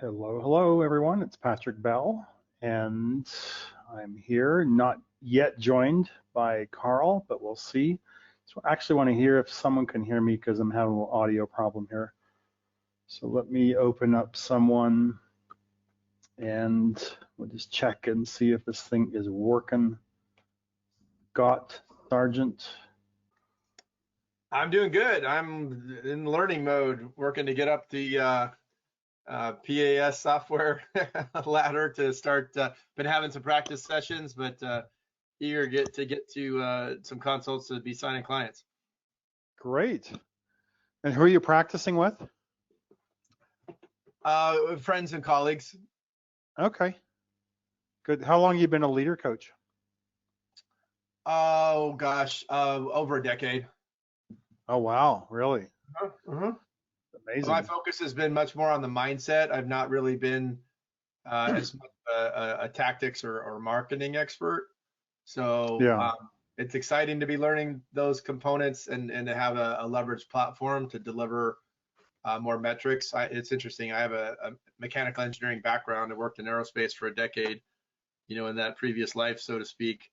Hello, hello, everyone. It's Patrick Bell, and I'm here, not yet joined by Carl, but we'll see. So I actually want to hear if someone can hear me because I'm having a little audio problem here. So let me open up someone, and we'll just check and see if this thing is working. Got Sergeant. I'm doing good. I'm in learning mode, working to get up the PAS software ladder to start. Been having some practice sessions, but eager to get to some consults to be signing clients. Great. And who are you practicing with? Friends and colleagues. Okay. Good. How long have you been a leader coach? Oh gosh, over a decade. Oh, wow. Really? Uh-huh. Amazing. My focus has been much more on the mindset. I've not really been as much a tactics or marketing expert. So Yeah. it's exciting to be learning those components and to have a leveraged platform to deliver more metrics. It's interesting. I have a mechanical engineering background. I worked in aerospace for a decade, in that previous life, so to speak.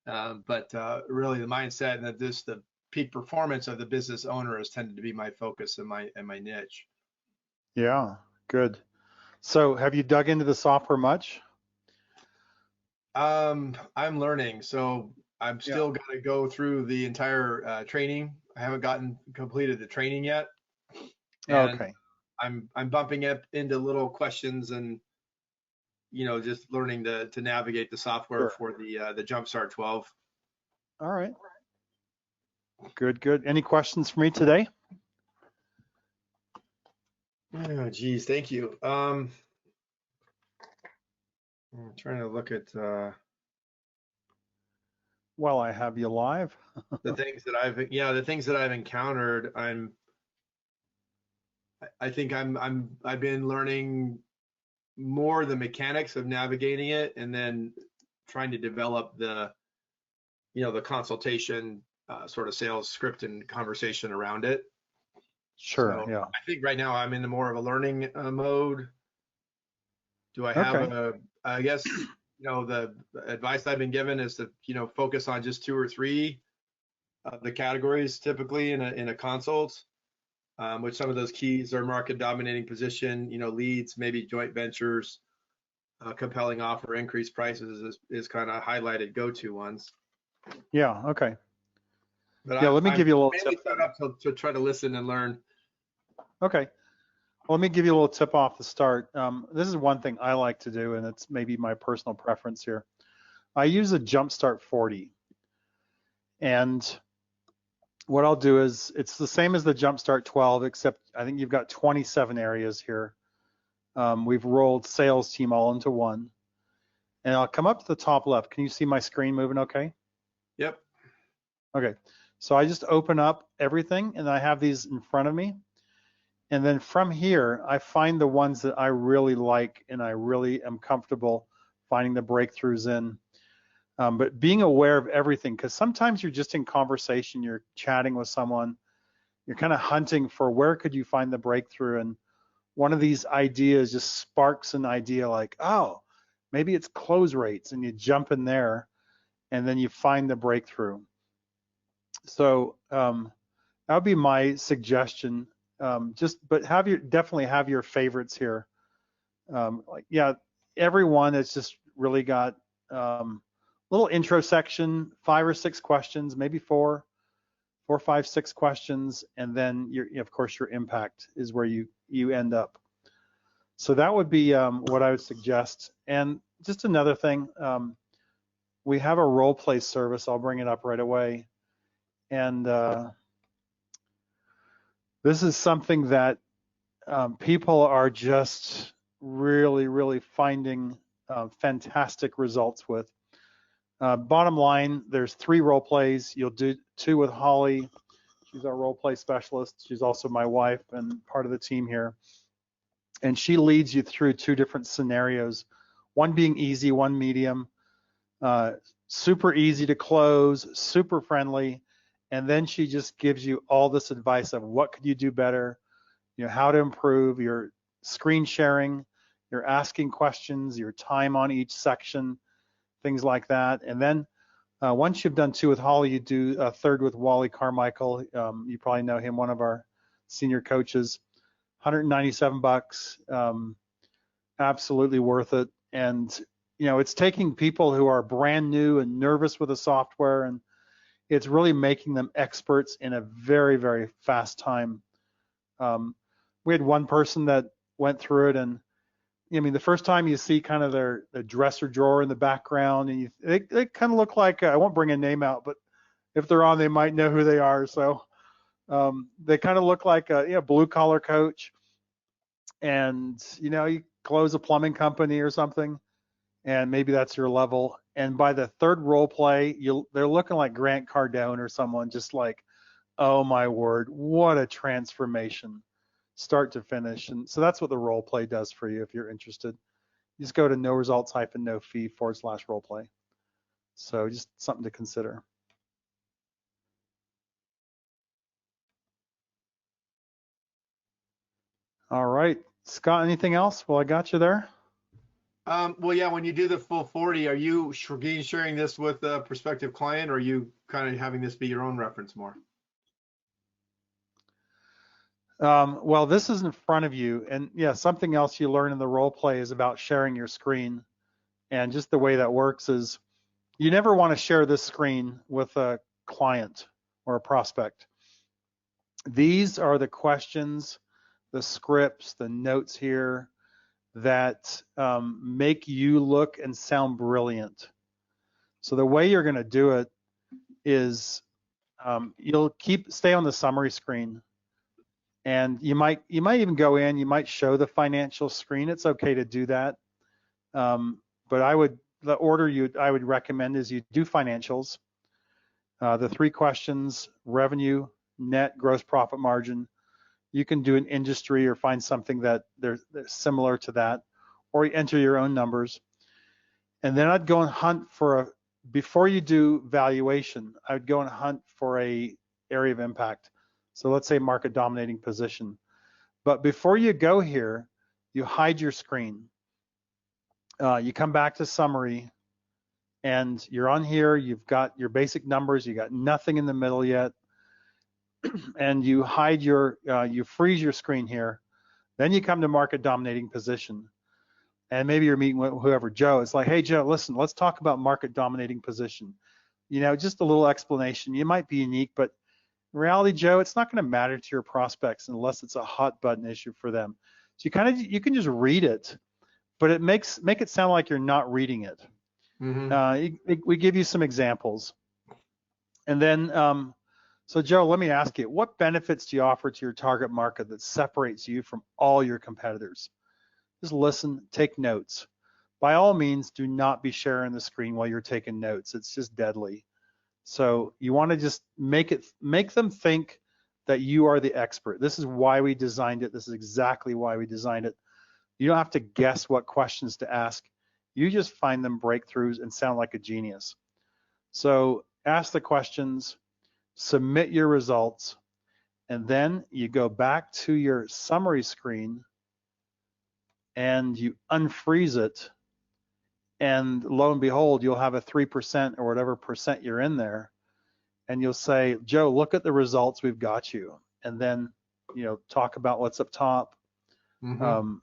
But really the mindset and the peak performance of the business owner has tended to be my focus and my niche. Yeah, good. So have you dug into the software much? I'm learning, so I'm still got to go through the entire training. I haven't completed the training yet, and Okay. I'm bumping up into little questions and just learning to navigate the software Sure. for the Jumpstart 12. All right. Good, good. Any questions for me today? Oh, geez, thank you. I'm trying to look at Well, I have you live. the things that I've encountered. I think I've been learning more the mechanics of navigating it, and then trying to develop the consultation sort of sales script and conversation around it. Sure, So yeah. I think right now I'm in more of a learning mode. Do I have Okay. I guess, the advice I've been given is to, focus on just 2 or 3 of the categories typically in a consult, which some of those keys are market dominating position, leads, maybe joint ventures, compelling offer, increased prices is kind of highlighted go-to ones. Yeah, okay. But Yeah, let me I'm give you a little mainly tip set then. up to try to listen and learn. Okay. Well, let me give you a little tip off the start. This is one thing I like to do, and it's maybe my personal preference here. I use a Jumpstart 40. And what I'll do is it's the same as the Jumpstart 12, except I think you've got 27 areas here. We've rolled sales team all into one. And I'll come up to the top left. Can you see my screen moving okay? Yep. Okay. So I just open up everything and I have these in front of me. And then from here, I find the ones that I really like and I really am comfortable finding the breakthroughs in. But being aware of everything, because sometimes you're just in conversation, you're chatting with someone, you're kind of hunting for where could you find the breakthrough. And one of these ideas just sparks an idea like, oh, maybe it's close rates, and you jump in there and then you find the breakthrough. So that would be my suggestion. But definitely have your favorites here. Everyone has just really got little intro section, 5 or 6 questions, maybe 4, 5, 6 questions, and then of course your impact is where you end up. So that would be what I would suggest. And just another thing, we have a role play service. I'll bring it up right away. And this is something that people are just really, really finding fantastic results with. Bottom line, there's 3 role plays. You'll do 2 with Holly. She's our role play specialist. She's also my wife and part of the team here. And she leads you through 2 different scenarios, one being easy, one medium, super easy to close, super friendly. And then she just gives you all this advice of what could you do better, how to improve your screen sharing, you're asking questions, your time on each section, things like that. And then once you've done 2 with Holly, you do a 3rd with Wally Carmichael. You probably know him, one of our senior coaches. $197, absolutely worth it. And it's taking people who are brand new and nervous with the software, and it's really making them experts in a very, very fast time. We had one person that went through it, and I mean, the first time you see kind of their dresser drawer in the background, and they kind of look like, I won't bring a name out, but if they're on, they might know who they are. So they kind of look like a blue collar coach, and you close a plumbing company or something, and maybe that's your level. And by the 3rd role play, they're looking like Grant Cardone or someone, just like, oh my word, what a transformation, start to finish. And so that's what the role play does for you if you're interested. You just go to no results-no fee/role play. So just something to consider. All right, Scott, anything else? Well, I got you there. Well, yeah, when you do the full 40, are you sharing this with a prospective client, or are you kind of having this be your own reference more? Well, this is in front of you. And yeah, something else you learn in the role play is about sharing your screen. And just the way that works is you never want to share this screen with a client or a prospect. These are the questions, the scripts, the notes here that make you look and sound brilliant. So the way you're going to do it is you'll stay on the summary screen, and you might even go in, you might show the financial screen. It's okay to do that, but the order I would recommend is you do financials, the 3 questions: revenue, net, gross profit margin. You can do an industry or find something that they're similar to that, or you enter your own numbers. And then I'd go and hunt for before you do valuation, I would go and hunt for a area of impact. So let's say market dominating position. But before you go here, you hide your screen. You come back to summary, and you're on here. You've got your basic numbers. You got nothing in the middle yet. And you hide you freeze your screen here. Then you come to market dominating position. And maybe you're meeting with whoever, Joe. It's like, hey, Joe, listen, let's talk about market dominating position. Just a little explanation. You might be unique, but in reality, Joe, it's not going to matter to your prospects unless it's a hot button issue for them. So you can just read it, but it make it sound like you're not reading it. Mm-hmm. We give you some examples. And then, so Joe, let me ask you, what benefits do you offer to your target market that separates you from all your competitors? Just listen, take notes. By all means, do not be sharing the screen while you're taking notes. It's just deadly. So you want to just make them think that you are the expert. This is why we designed it. This is exactly why we designed it. You don't have to guess what questions to ask. You just find them breakthroughs and sound like a genius. So ask the questions, submit your results, and then you go back to your summary screen and you unfreeze it, and lo and behold, you'll have a 3% or whatever percent you're in there, and you'll say, Joe, look at the results, we've got you. And then talk about what's up top, mm-hmm.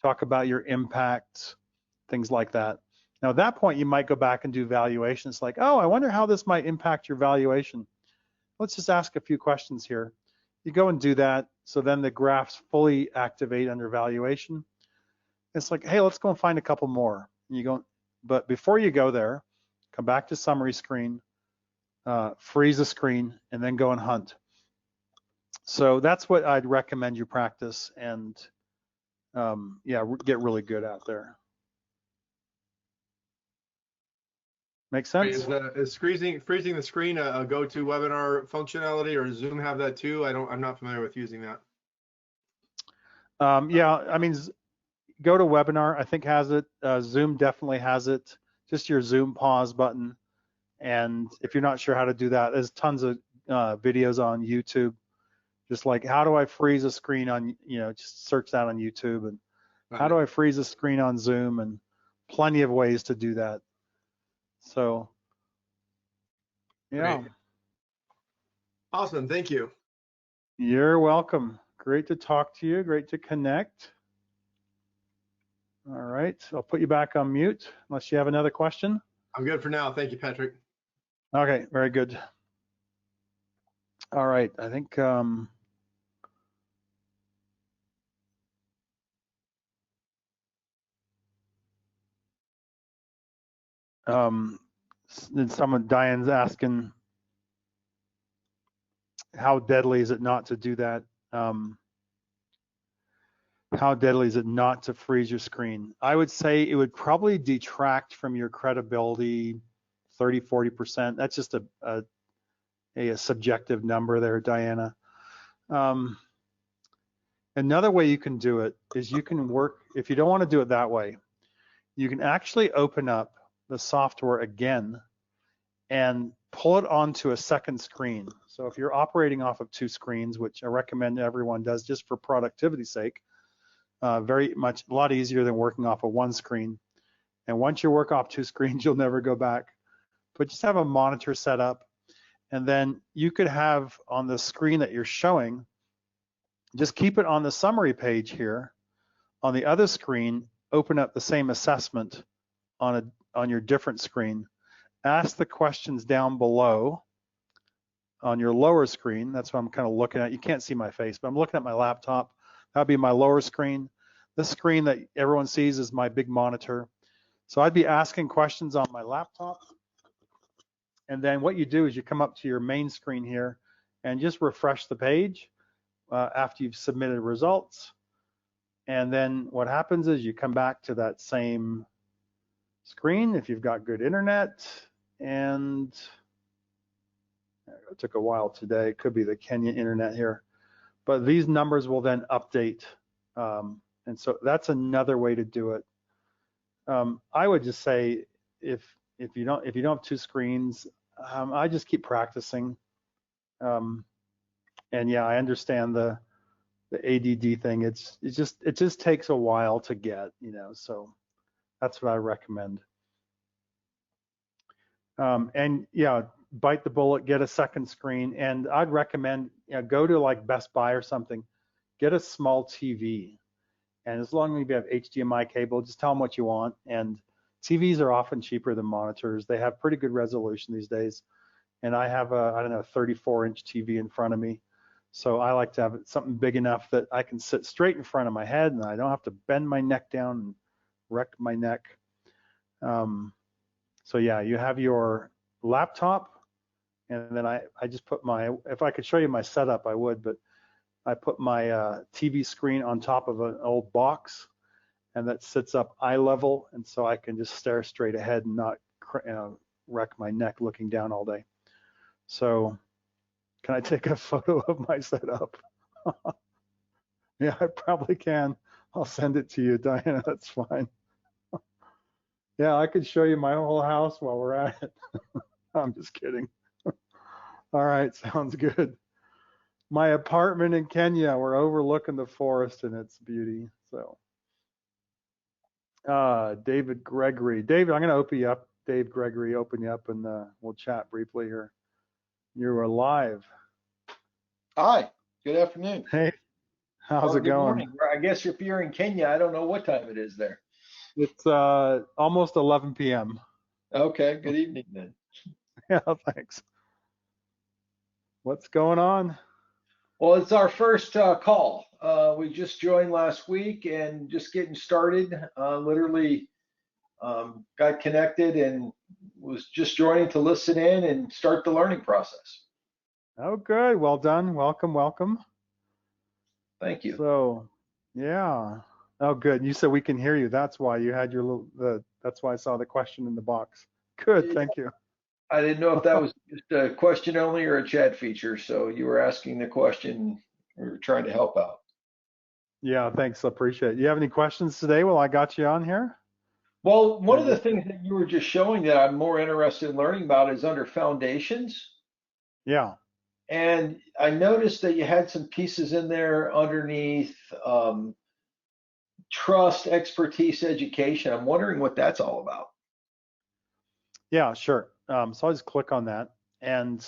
Talk about your impact, things like that. Now at that point, you might go back and do valuations like, oh, I wonder how this might impact your valuation. Let's just ask a few questions here. You go and do that, so then the graphs fully activate under valuation. It's like, hey, let's go and find a couple more. And you go, but before you go there, come back to summary screen, freeze the screen, and then go and hunt. So that's what I'd recommend you practice, and get really good out there. Make sense? Is freezing the screen a go-to webinar functionality, or does Zoom have that too? I'm not familiar with using that. I mean, go to webinar, I think has it. Zoom definitely has it. Just your Zoom pause button. And if you're not sure how to do that, there's tons of videos on YouTube. Just like, how do I freeze a screen on, just search that on YouTube and How do I freeze a screen on Zoom? And plenty of ways to do that. So, yeah. Great. Awesome. Thank you. You're welcome. Great to talk to you. Great to connect. All right. I'll put you back on mute unless you have another question. I'm good for now. Thank you, Patrick. Okay. Very good. All right. I think Diane's asking, how deadly is it not to do that? How deadly is it not to freeze your screen? I would say it would probably detract from your credibility 30, 40%. That's just a subjective number there, Diana. Another way you can do it is you can work, if you don't want to do it that way, you can actually open up the software again and pull it onto a second screen. So if you're operating off of 2 screens, which I recommend everyone does just for productivity's sake, very much a lot easier than working off of 1 screen. And once you work off 2 screens, you'll never go back. But just have a monitor set up, and then you could have on the screen that you're showing, just keep it on the summary page here. On the other screen, open up the same assessment on your different screen. Ask the questions down below on your lower screen. That's what I'm kind of looking at. You can't see my face, but I'm looking at my laptop. That'd be my lower screen. This screen that everyone sees is my big monitor. So I'd be asking questions on my laptop. And then what you do is you come up to your main screen here and just refresh the page after you've submitted results. And then what happens is you come back to that same screen if you've got good internet. And it took a while today. It could be the Kenya internet here. But these numbers will then update. And so that's another way to do it. I would just say if you don't have 2 screens, I just keep practicing. And yeah, I understand the ADD thing. It just takes a while to get, so that's what I recommend. And yeah, bite the bullet, get a second screen. And I'd recommend, go to like Best Buy or something, get a small TV. And as long as you have HDMI cable, just tell them what you want. And TVs are often cheaper than monitors. They have pretty good resolution these days. And I have a, 34-inch TV in front of me. So I like to have something big enough that I can sit straight in front of my head and I don't have to bend my neck down and wreck my neck. So yeah, you have your laptop, and then I just put if I could show you my setup, I would, but I put my TV screen on top of an old box, and that sits up eye level, and so I can just stare straight ahead and not wreck my neck looking down all day. So can I take a photo of my setup? Yeah, I probably can. I'll send it to you, Diana. That's fine. Yeah, I could show you my whole house while we're at it. I'm just kidding. All right, sounds good. My apartment in Kenya, we're overlooking the forest and its beauty. So, David Gregory. David, I'm going to open you up. Dave Gregory, open you up, and we'll chat briefly here. You're live. Hi, good afternoon. Hey, how's it Good going? morning. I guess if you're in Kenya, I don't know what time it is there. It's almost 11 p.m. Okay, good evening then. Yeah, thanks. What's going on? Well, it's our first call. We just joined last week and just getting started. Literally got connected and was just joining to listen in and start the learning process. Oh, good. Well done. Welcome, welcome. Thank you. So, yeah. Oh, good. You said we can hear you. That's why you had your that's why I saw the question in the box. Good. Thank you. I didn't know if that was just a question only or a chat feature. So you were asking the question. We were trying to help out. Yeah, thanks. I appreciate it. You have any questions today while I got you on here? Well, one of the things that you were just showing that I'm more interested in learning about is under foundations. Yeah. And I noticed that you had some pieces in there underneath trust, expertise, education. I'm wondering what that's all about. Yeah, sure. So I'll just click on that. And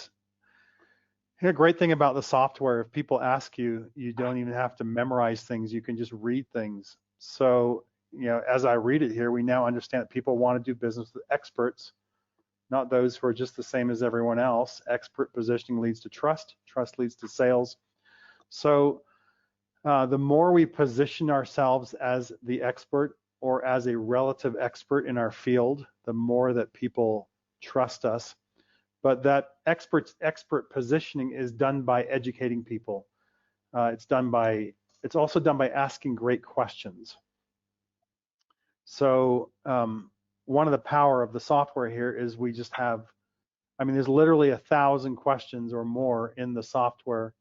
the great thing about the software, if people ask you, you don't even have to memorize things. You can just read things. So, as I read it here, we now understand that people want to do business with experts, not those who are just the same as everyone else. Expert positioning leads to trust. Trust leads to sales. So the more we position ourselves as the expert or as a relative expert in our field, the more that people trust us. But that expert positioning is done by educating people. It's also done by asking great questions. So one of the power of the software here is we just have, there's literally 1,000 questions or more in the software.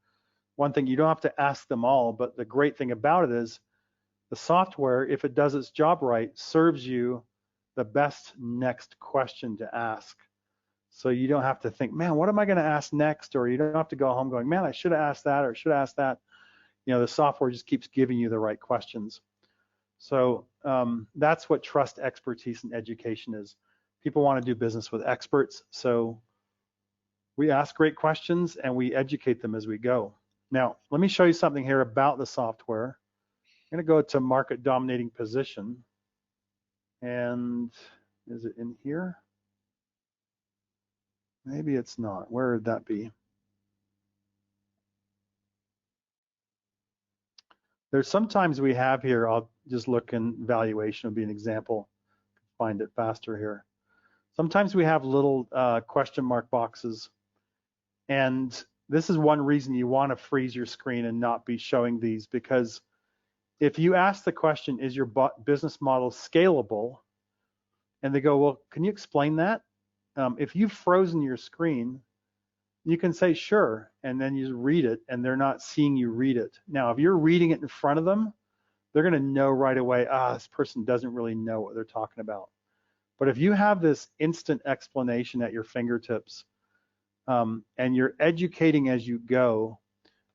One thing, you don't have to ask them all, but the great thing about it is the software, if it does its job right, serves you the best next question to ask. So you don't have to think, man, what am I going to ask next? Or you don't have to go home going, man, I should have asked that or should have asked that. The software just keeps giving you the right questions. So that's what trust, expertise, and education is. People want to do business with experts. So we ask great questions and we educate them as we go. Now, let me show you something here about the software. I'm going to go to market dominating position. And is it in here? Maybe it's not. Where would that be? There's sometimes we have here, I'll just look in valuation, would be an example. Find it faster here. Sometimes we have little question mark boxes. And this is one reason you want to freeze your screen and not be showing these, because if you ask the question, is your business model scalable? And they go, well, can you explain that? If you've frozen your screen, you can say, sure, and then you read it, and they're not seeing you read it. Now, if you're reading it in front of them, they're going to know right away, this person doesn't really know what they're talking about. But if you have this instant explanation at your fingertips, and you're educating as you go,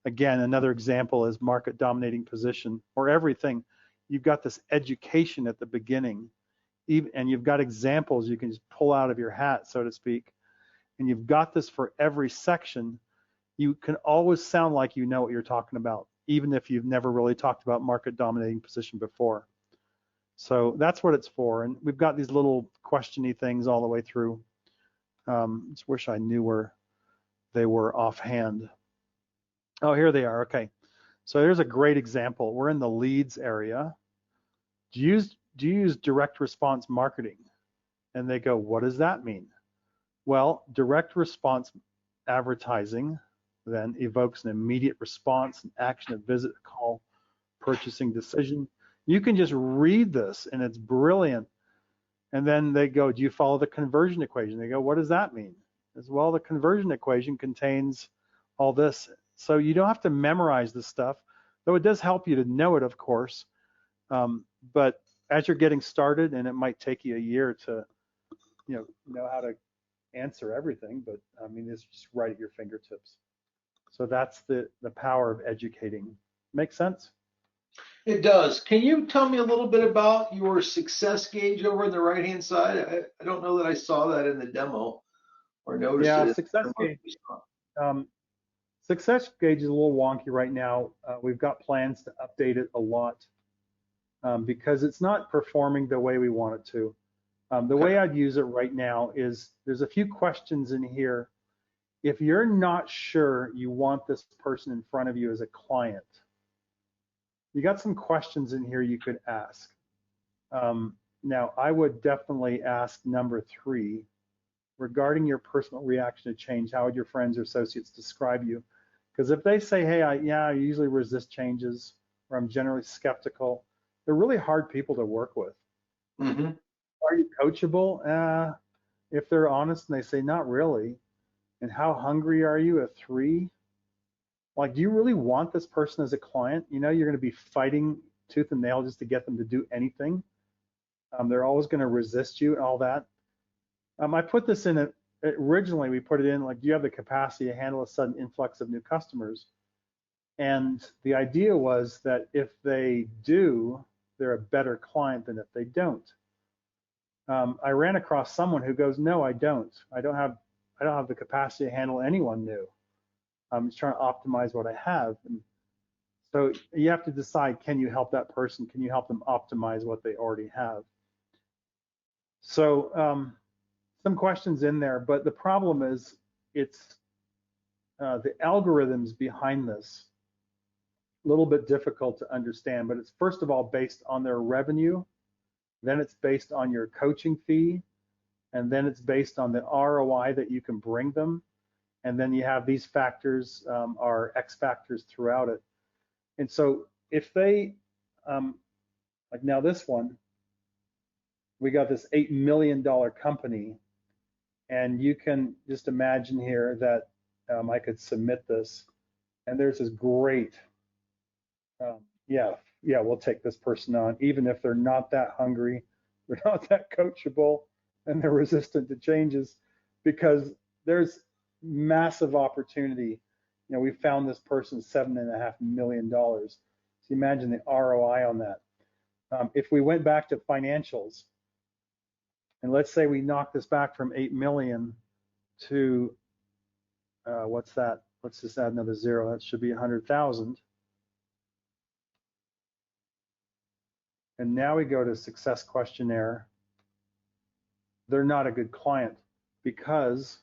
again, another example is market dominating position or everything. You've got this education at the beginning, and you've got examples you can just pull out of your hat, so to speak. And you've got this for every section. You can always sound like you know what you're talking about, even if you've never really talked about market dominating position before. So that's what it's for. And we've got these little questiony things all the way through. Just wish I knew where they were offhand. Oh, here they are. Okay. So here's a great example. We're in the leads area. Do you use direct response marketing? And they go, what does that mean? Well, direct response advertising then evokes an immediate response, an action, a visit, a call, purchasing decision. You can just read this and it's brilliant. And then they go, do you follow the conversion equation? They go, what does that mean? As well, the conversion equation contains all this. So you don't have to memorize this stuff, though it does help you to know it, of course. But as you're getting started, and it might take you a year to know how to answer everything, but it's just right at your fingertips. So that's the power of educating. Make sense? It does. Can you tell me a little bit about your success gauge over on the right-hand side? I don't know that I saw that in the demo or noticed it. Yeah, success gauge is a little wonky right now. We've got plans to update it a lot because it's not performing the way we want it to. The way I'd use it right now is there's a few questions in here. If you're not sure you want this person in front of you as a client, you got some questions in here you could ask. Now, I would definitely ask number 3, regarding your personal reaction to change, how would your friends or associates describe you? Because if they say, hey, I usually resist changes, or I'm generally skeptical, they're really hard people to work with. Mm-hmm. Are you coachable? If they're honest and they say, not really. And how hungry are you? A 3. Like, do you really want this person as a client? You're going to be fighting tooth and nail just to get them to do anything. They're always going to resist you and all that. I put this in originally we put it in like, do you have the capacity to handle a sudden influx of new customers? And the idea was that if they do, they're a better client than if they don't. I ran across someone who goes, no, I don't. I don't have the capacity to handle anyone new. I'm just trying to optimize what I have. And so you have to decide, can you help that person? Can you help them optimize what they already have? So some questions in there, but the problem is it's the algorithms behind this, a little bit difficult to understand, but it's first of all based on their revenue, then it's based on your coaching fee, and then it's based on the ROI that you can bring them. And then you have these factors are X factors throughout it. And so if they, like now this one, we got this $8 million company, and you can just imagine here that I could submit this, and there's this great, yeah, we'll take this person on, even if they're not that hungry, they're not that coachable, and they're resistant to changes, because there's massive opportunity. You know, we found this person $7.5 million. So imagine the ROI on that. If we went back to financials, and let's say we knock this back from 8 million to what's that? Let's just add another zero. That should be 100,000. And now we go to success questionnaire. They're not a good client because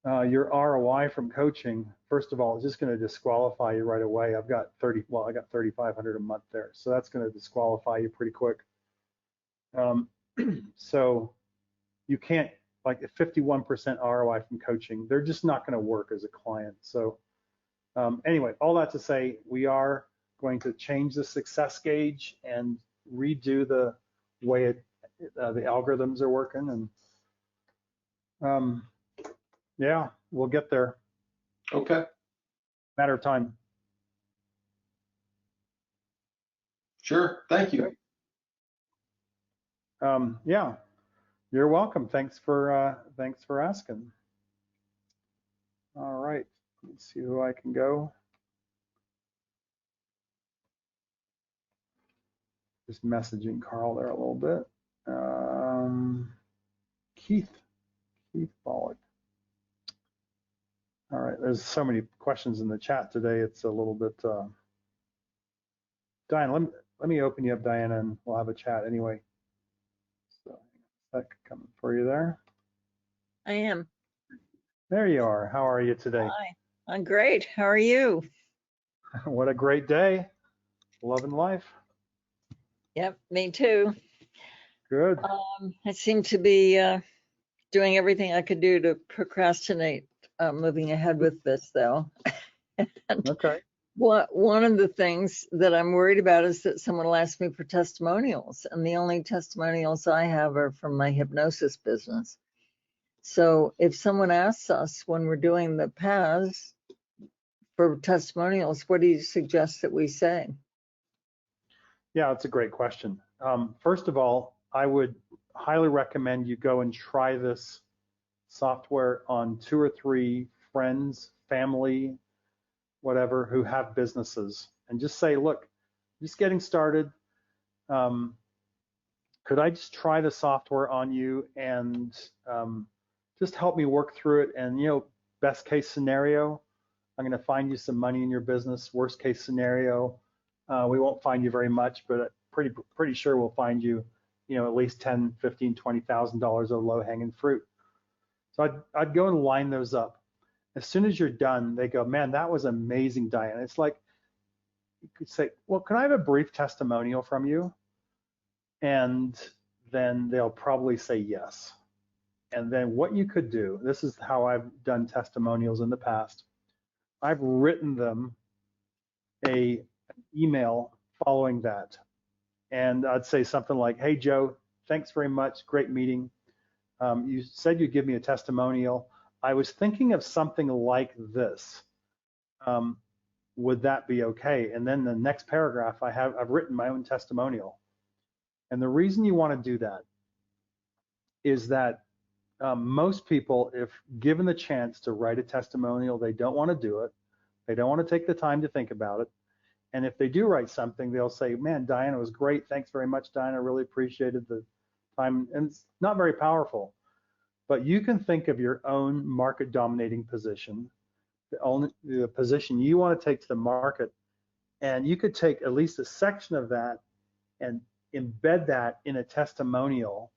your ROI from coaching, first of all, is just going to disqualify you right away. I got 3,500 a month there, so that's going to disqualify you pretty quick. So you can't, like a 51% ROI from coaching, they're just not going to work as a client. So anyway, all that to say, we are going to change the success gauge and redo the way the algorithms are working, and yeah, we'll get there. Okay. Matter of time. Sure. Thank you. Yeah, you're welcome. Thanks for asking. All right, let's see who I can go. Just messaging Carl there a little bit. Keith Bollock. All right, there's so many questions in the chat today. It's a little bit. Diana, let me open you up, Diana, and we'll have a chat anyway. So, that coming for you there. I am. There you are. How are you today? Hi. I'm great. How are you? What a great day. Loving life. Yep, me too. Good. I seem to be doing everything I could do to procrastinate moving ahead with this, though. Okay. One of the things that I'm worried about is that someone will ask me for testimonials, and the only testimonials I have are from my hypnosis business. So if someone asks us when we're doing the paths for testimonials, what do you suggest that we say? Yeah, that's a great question. First of all, I would highly recommend you go and try this software on 2 or 3 friends, family, whatever, who have businesses, and just say, look, just getting started. Could I just try the software on you and just help me work through it? And, you know, best case scenario, I'm going to find you some money in your business. Worst case scenario, we won't find you very much, but pretty sure we'll find you, you know, at least $10,000, $15,000, $20,000 of low-hanging fruit. So I'd go and line those up. As soon as you're done, they go, man, that was amazing, Diane. It's like, you could say, well, can I have a brief testimonial from you? And then they'll probably say yes. And then what you could do, this is how I've done testimonials in the past. I've written them an email following that. And I'd say something like, hey, Joe, thanks very much. Great meeting. You said you'd give me a testimonial. I was thinking of something like this. Would that be okay? And then the next paragraph, I've written my own testimonial. And the reason you want to do that is that most people, if given the chance to write a testimonial, they don't want to do it. They don't want to take the time to think about it. And if they do write something, they'll say, man, Diana was great. Thanks very much, Diana. I really appreciated the time. And it's not very powerful, but you can think of your own market dominating position, the position you want to take to the market. And you could take at least a section of that and embed that in a testimonial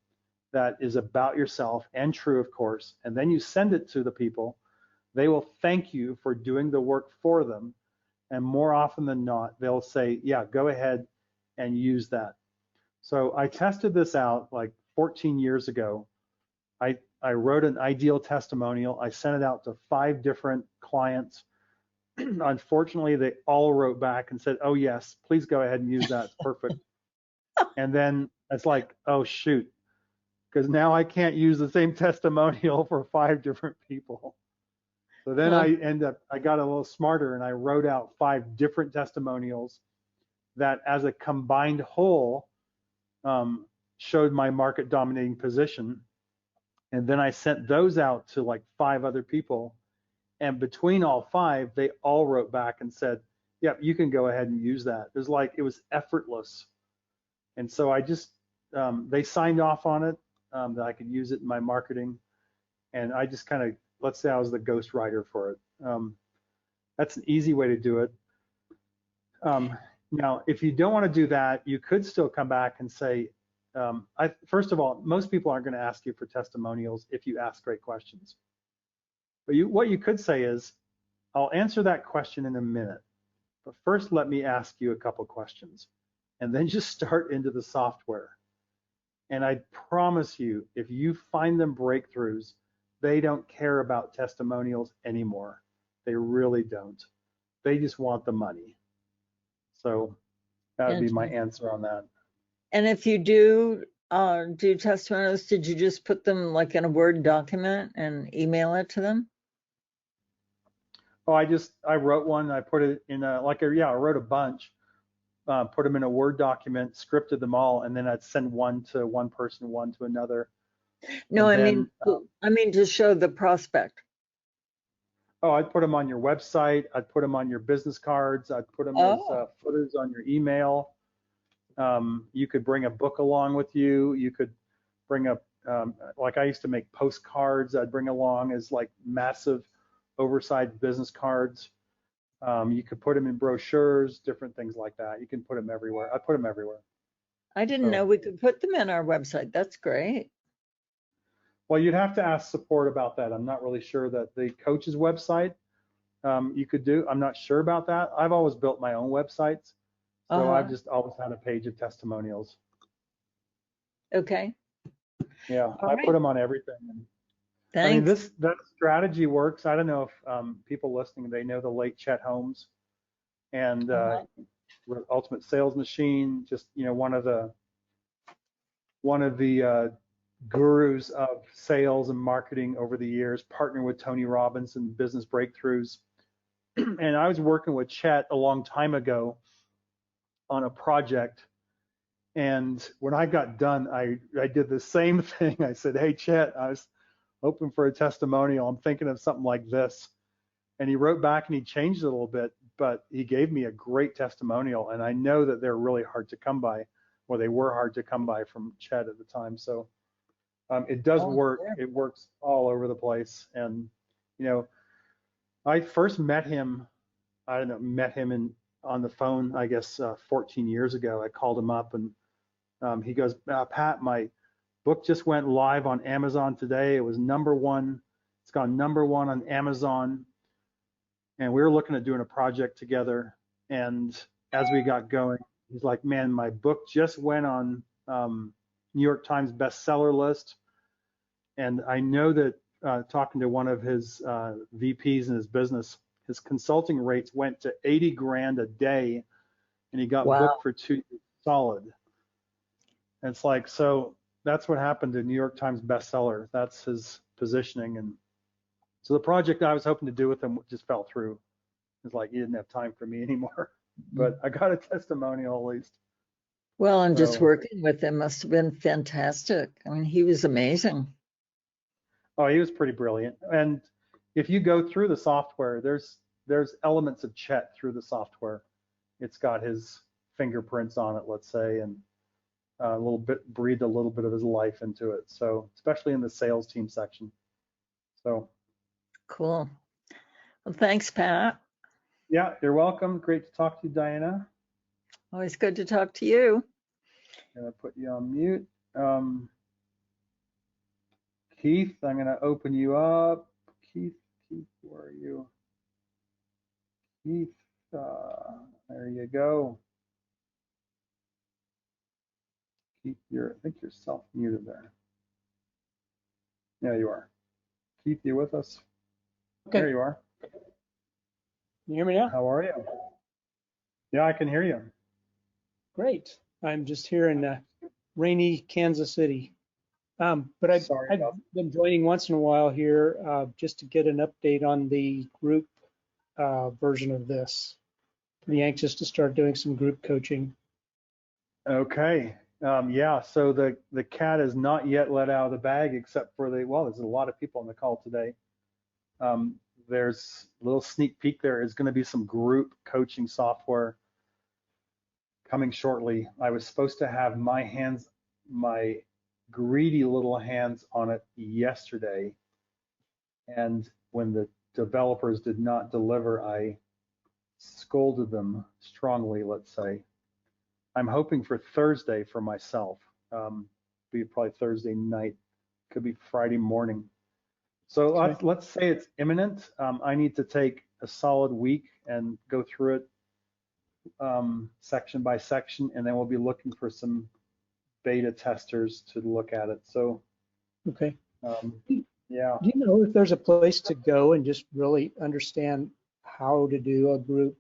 that is about yourself and true, of course. And then you send it to the people. They will thank you for doing the work for them. And more often than not, they'll say, yeah, go ahead and use that. So I tested this out like 14 years ago. I wrote an ideal testimonial. I sent it out to 5 different clients. Unfortunately, they all wrote back and said, oh, yes, please go ahead and use that. It's perfect. And then it's like, oh, shoot, because now I can't use the same testimonial for 5 different people. So then I got a little smarter and I wrote out 5 different testimonials that as a combined whole showed my market dominating position. And then I sent those out to like 5 other people. And between all 5, they all wrote back and said, yep, you can go ahead and use that. It was like, it was effortless. And so I just, they signed off on it, that I could use it in my marketing. And I just kind of, let's say I was the ghost writer for it. That's an easy way to do it. Now, if you don't want to do that, you could still come back and say, first of all, most people aren't going to ask you for testimonials if you ask great questions. But what you could say is, I'll answer that question in a minute, but first let me ask you a couple questions, and then just start into the software. And I promise you, if you find them breakthroughs, they don't care about testimonials anymore. They really don't. They just want the money. So that would be my answer on that. And if you do testimonials, did you just put them like in a Word document and email it to them? Oh, I wrote one. I put it in I wrote a bunch, put them in a Word document, scripted them all, and then I'd send one to one person, one to another. No, I mean to show the prospect. Oh, I'd put them on your website. I'd put them on your business cards. I'd put them as footers on your email. You could bring a book along with you. You could bring like I used to make postcards. I'd bring along as like massive oversized business cards. You could put them in brochures, different things like that. You can put them everywhere. I put them everywhere. I didn't know we could put them in our website. That's great. Well, you'd have to ask support about that. I'm not really sure that the coach's website you could do. I'm not sure about that. I've always built my own websites. So I've just always had a page of testimonials. Okay. Yeah, I put them on everything. Thanks. I mean, that strategy works. I don't know if people listening, they know the late Chet Holmes and Ultimate Sales Machine, just, one of the gurus of sales and marketing over the years, partnering with Tony Robbins in business breakthroughs. And I was working with Chet a long time ago on a project. And when I got done, I did the same thing. I said, hey, Chet, I was hoping for a testimonial. I'm thinking of something like this. And he wrote back and he changed it a little bit, but he gave me a great testimonial. And I know that they're really hard to come by, or they were hard to come by from Chet at the time. So it does work. Yeah. It works all over the place. And, I first met him, on the phone, I guess, 14 years ago. I called him up and he goes, Pat, my book just went live on Amazon today. It was #1. It's gone #1 on Amazon. And we were looking at doing a project together. And as we got going, he's like, man, my book just went on New York Times bestseller list. And I know that talking to one of his VPs in his business, his consulting rates went to 80 grand a day, and he got booked for 2 years solid. And it's like, so that's what happened to New York Times bestseller. That's his positioning. And so the project I was hoping to do with him just fell through. It's like, he didn't have time for me anymore. But I got a testimonial at least. Well, and just working with him must have been fantastic. I mean, he was amazing. Oh, he was pretty brilliant. And if you go through the software, there's elements of Chet through the software. it's got his fingerprints on it, let's say, and a little bit breathed a little bit of his life into it. So especially in the sales team section. So Cool. Well, thanks, Pat. yeah, you're welcome. Great to talk to you, Diana. Always good to talk to you. I'm gonna put you on mute. Keith, I'm gonna open you up. Keith, where are you? Keith, there you go. Keith, I think you're self-muted there. Yeah, you are. Keith, you with us? Okay. There you are. Can you hear me now? How are you? Yeah, I can hear you. Great. I'm just here in rainy Kansas City. But I've been joining once in a while here just to get an update on the group version of this. Pretty anxious to start doing some group coaching. Okay. Yeah, so the cat is not yet let out of the bag except for there's a lot of people on the call today. There's a little sneak peek. There is going to be some group coaching software coming shortly. I was supposed to have my greedy little hands on it yesterday. And when the developers did not deliver, I scolded them strongly, let's say. I'm hoping for Thursday for myself. Be probably Thursday night, could be Friday morning. So Okay. let's say it's imminent. I need to take a solid week and go through it section by section, and then we'll be looking for some beta testers to look at it. So, Okay. yeah. Do you know if there's a place to go and just really understand how to do a group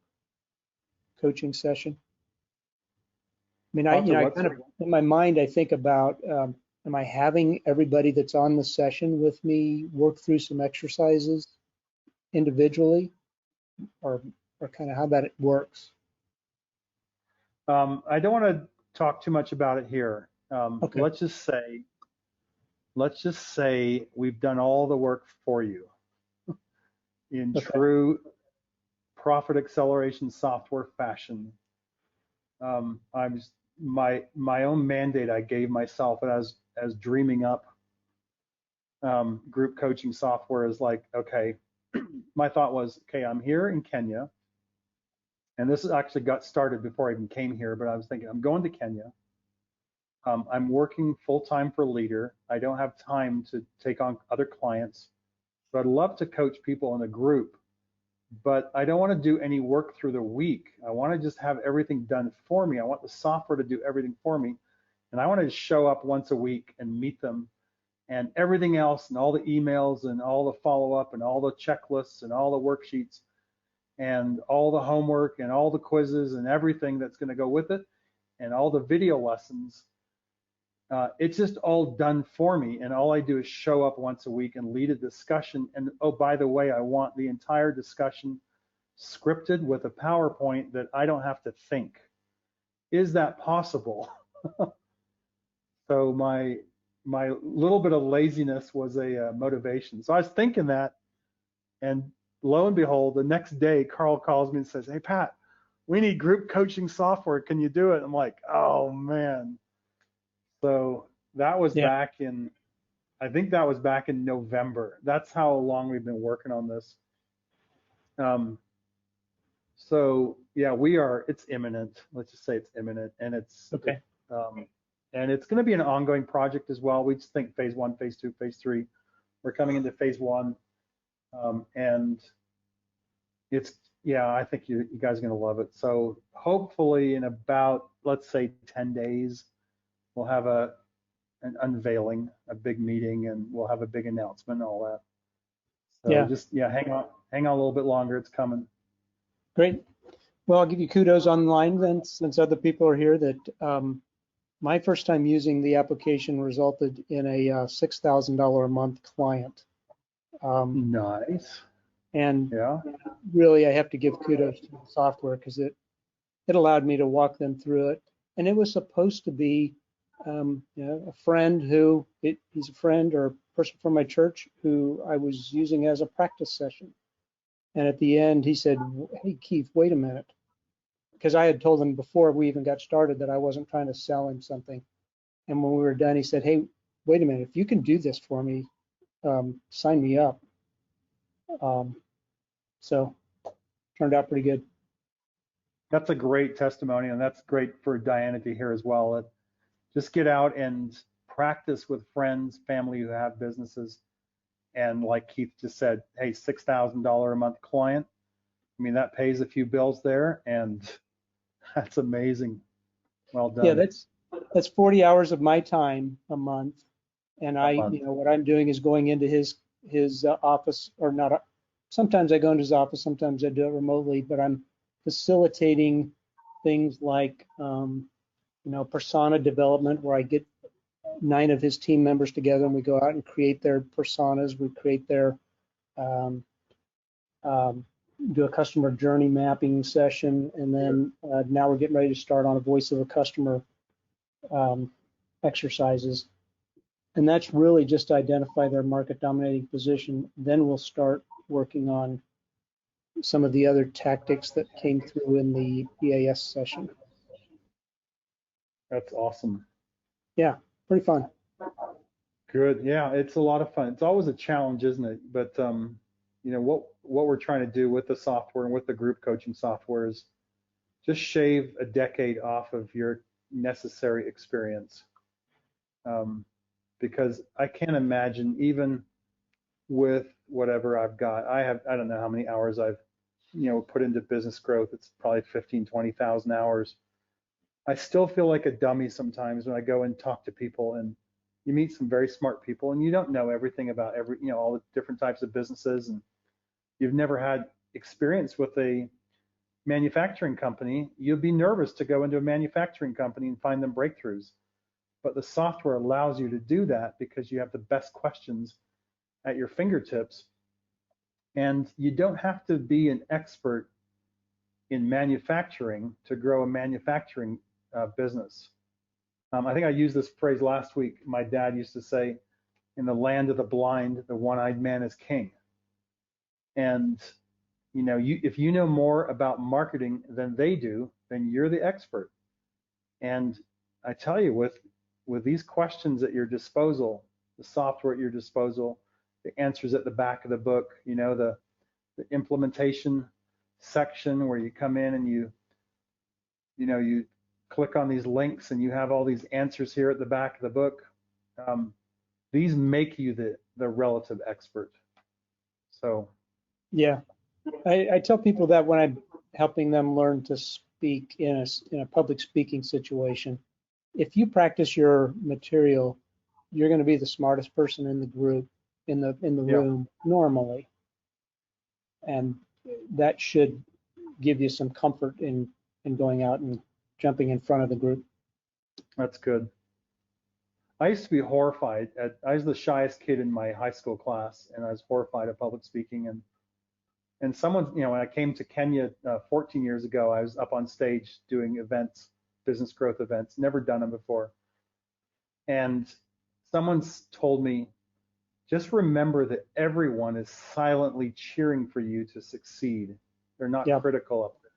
coaching session? I mean, I kind of, in my mind, I think about, am I having everybody that's on the session with me work through some exercises individually, or kind of how that works? I don't want to talk too much about it here. Okay. Let's just say we've done all the work for you in true profit acceleration software fashion. My own mandate I gave myself as dreaming up group coaching software is like, okay, my thought was, okay, I'm here in Kenya, and this actually got started before I even came here, but I was thinking, I'm going to Kenya. I'm working full-time for Leader. I don't have time to take on other clients, but I'd love to coach people in a group, but I don't want to do any work through the week. I want to just have everything done for me. I want the software to do everything for me, and I want to show up once a week and meet them, and everything else and all the emails and all the follow-up and all the checklists and all the worksheets and all the homework and all the quizzes and everything that's going to go with it and all the video lessons. It's just all done for me, and all I do is show up once a week and lead a discussion. And oh, by the way, I want the entire discussion scripted with a PowerPoint that I don't have to think. Is that possible? So my little bit of laziness was a motivation. So I was thinking that, and lo and behold, the next day, Carl calls me and says, "Hey, Pat, we need group coaching software. Can you do it?" I'm like, oh man. So that was back in, I think that was back in November. That's how long we've been working on this. So yeah, it's imminent. Let's just say it's imminent, and it's okay. And it's going to be an ongoing project as well. We just think phase 1, phase 2, phase 3. We're coming into phase 1, and I think you guys are going to love it. So hopefully in about, let's say 10 days, we'll have an unveiling, a big meeting, and we'll have a big announcement and all that. So just hang on a little bit longer. It's coming. Great. Well, I'll give you kudos online then, since other people are here, that my first time using the application resulted in a $6,000 a month client. Nice. And really, I have to give kudos to the software, because it allowed me to walk them through it. And it was supposed to be a friend he's a friend or a person from my church who I was using as a practice session. And at the end, he said, "Hey, Keith, wait a minute. because I had told him before we even got started that I wasn't trying to sell him something. And when we were done, he said, "Hey, wait a minute, if you can do this for me, sign me up." So turned out pretty good. That's a great testimony, and that's great for Diana to hear as well. Just get out and practice with friends, family who have businesses. And like Keith just said, hey, $6,000 a month client. I mean, that pays a few bills there, and that's amazing. Well done. Yeah, that's 40 hours of my time a month. And what I'm doing is going into his office, or not. Sometimes I go into his office, sometimes I do it remotely, but I'm facilitating things like, persona development, where I get 9 of his team members together and we go out and create their personas. We create their, do a customer journey mapping session. And then now we're getting ready to start on a voice of a customer exercises. And that's really just to identify their market dominating position. Then we'll start working on some of the other tactics that came through in the EAS session. That's awesome. Yeah, pretty fun. Good. Yeah, it's a lot of fun. It's always a challenge, isn't it? But what we're trying to do with the software and with the group coaching software is just shave a decade off of your necessary experience. Because I can't imagine, even with whatever I've got, I don't know how many hours I've put into business growth. It's probably 15, 20,000 hours. I still feel like a dummy sometimes when I go and talk to people, and you meet some very smart people and you don't know everything about all the different types of businesses, and you've never had experience with a manufacturing company. You'll be nervous to go into a manufacturing company and find them breakthroughs. But the software allows you to do that because you have the best questions at your fingertips. And you don't have to be an expert in manufacturing to grow a manufacturing business. I think I used this phrase last week. My dad used to say, in the land of the blind, the one-eyed man is king. And if you know more about marketing than they do, then you're the expert. And I tell you, with these questions at your disposal, the software at your disposal, the answers at the back of the book, the implementation section where you come in and you click on these links and you have all these answers here at the back of the book. These make you the relative expert. So yeah, I tell people that when I'm helping them learn to speak in a public speaking situation, if you practice your material, you're going to be the smartest person in the group, in the room normally, and that should give you some comfort in going out and jumping in front of the group. That's good. I used to be horrified I was the shyest kid in my high school class, and I was horrified at public speaking. And someone, when I came to Kenya 14 years ago, I was up on stage doing events, business growth events, never done them before. And someone's told me, just remember that everyone is silently cheering for you to succeed. They're not critical of it.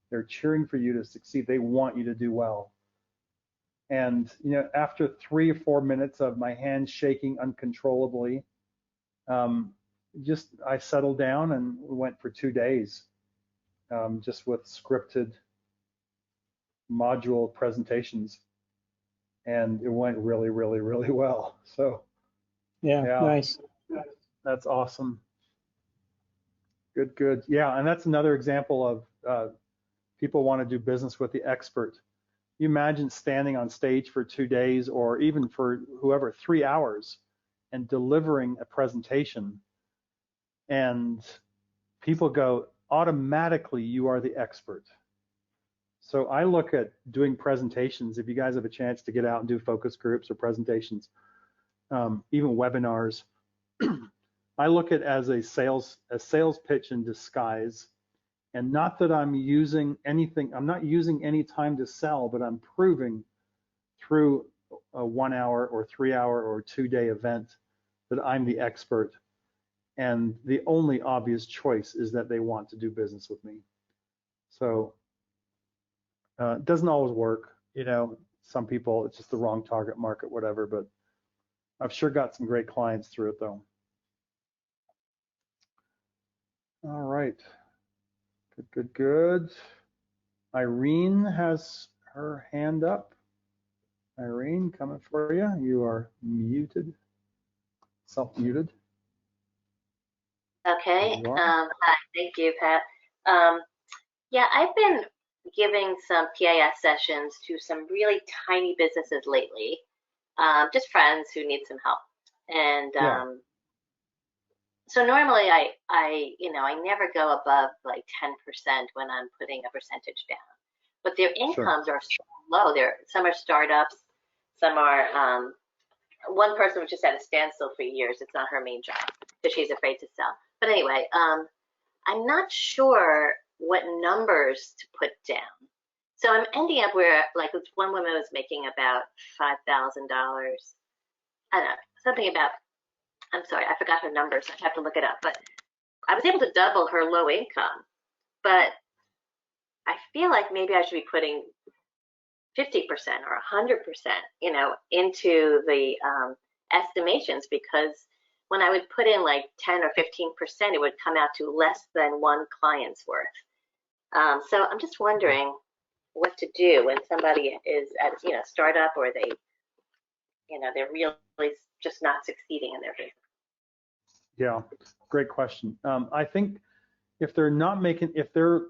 They're cheering for you to succeed. They want you to do well. And after 3 or 4 minutes of my hands shaking uncontrollably, I settled down and went for 2 days, just with scripted module presentations, and it went really, really, really well. So yeah, nice. That's awesome. Good. Yeah, and that's another example of people want to do business with the expert. You imagine standing on stage for 2 days, or even for whoever, 3 hours, and delivering a presentation, and people go, automatically, you are the expert. So I look at doing presentations. If you guys have a chance to get out and do focus groups or presentations, even webinars, I look at it as a sales pitch in disguise. And not that I'm using anything, I'm not using any time to sell, but I'm proving through a 1 hour or 3 hour or 2 day event that I'm the expert. And the only obvious choice is that they want to do business with me. So It doesn't always work, some people, it's just the wrong target market, whatever, but I've sure got some great clients through it though. All right, good. Irene has her hand up. Irene, coming for you. You are muted, self-muted. Okay. Hi. Thank you, Pat. Yeah, I've been giving some PIS sessions to some really tiny businesses lately, just friends who need some help. And so normally I never go above like 10% when I'm putting a percentage down. But their incomes are so low. Some are startups, some are one person was just at a standstill for years. It's not her main job because she's afraid to sell. But anyway, I'm not sure what numbers to put down. So I'm ending up where, like, this one woman was making about $5,000. I don't know, something about, I'm sorry, I forgot her numbers. I have to look it up. But I was able to double her low income. But I feel like maybe I should be putting 50% or 100%, into the estimations, because when I would put in like 10 or 15%, it would come out to less than one client's worth. So I'm just wondering what to do when somebody is at, startup, or they're really just not succeeding in their business. Yeah, great question. I think if they're not making, if their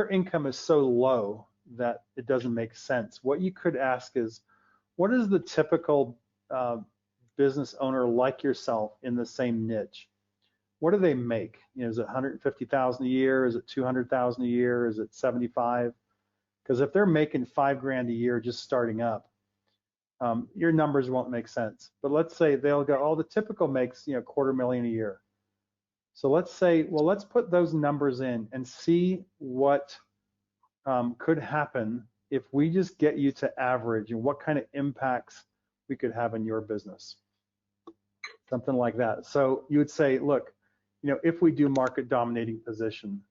income is so low that it doesn't make sense, what you could ask is, what is the typical business owner like yourself in the same niche? What do they make? Is it 150,000 a year? Is it 200,000 a year? Is it 75? Because if they're making $5,000 a year just starting up, your numbers won't make sense. But let's say they'll go, oh, the typical makes $250,000 a year. So let's say, well, let's put those numbers in and see what could happen if we just get you to average, and what kind of impacts we could have in your business. Something like that. So you would say, look, if we do market dominating position,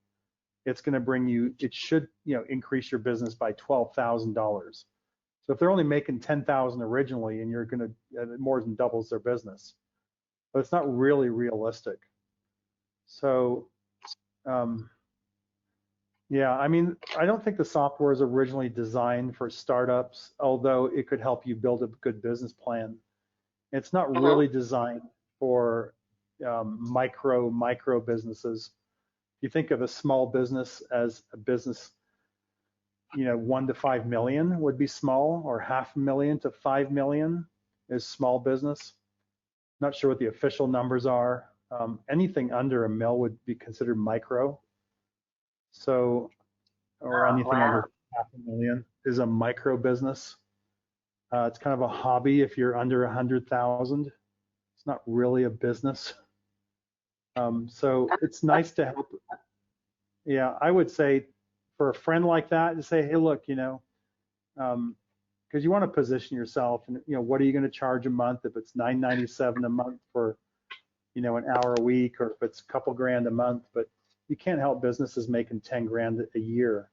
it's going to bring you, it should, increase your business by $12,000. So if they're only making 10,000 originally, and you're going to, more than doubles their business, but it's not really realistic. So, yeah, I mean, I don't think the software is originally designed for startups, although it could help you build a good business plan. It's not really designed for micro businesses. You think of a small business as a business, 1 to 5 million would be small, or $500,000 to 5 million is small business. Not sure what the official numbers are. Anything under $1 million would be considered micro. So, or anything under $500,000 is a micro business. It's kind of a hobby if you're under 100,000. It's not really a business. So it's nice to help. Yeah, I would say for a friend like that, to say, hey, look, because you want to position yourself, and what are you going to charge a month if it's $9.97 a month for, an hour a week, or if it's a couple grand a month. But you can't help businesses making 10 grand a year.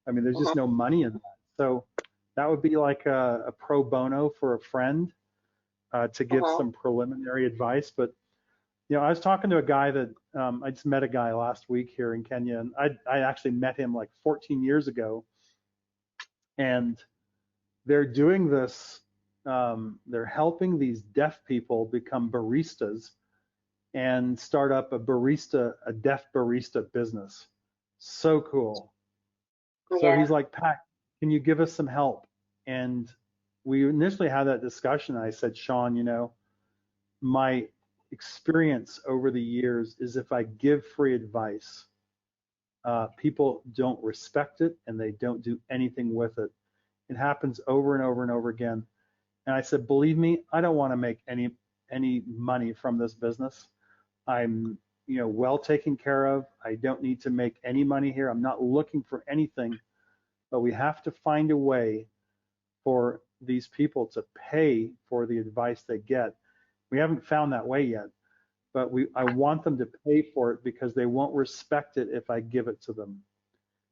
I mean, there's just no money in that. So that would be like a pro bono for a friend to give some preliminary advice. But I was talking to a guy that I just met a guy last week here in Kenya, and I actually met him like 14 years ago. And they're doing this. They're helping these deaf people become baristas and start up a deaf barista business. So cool. So he's like, Pat, can you give us some help? And we initially had that discussion. I said, Sean, my experience over the years is if I give free advice, people don't respect it and they don't do anything with it. It happens over and over and over again. And I said, believe me, I don't want to make any money from this business. I'm well taken care of. I don't need to make any money here. I'm not looking for anything, but we have to find a way for these people to pay for the advice they get. We haven't found that way yet, but I want them to pay for it because they won't respect it if I give it to them.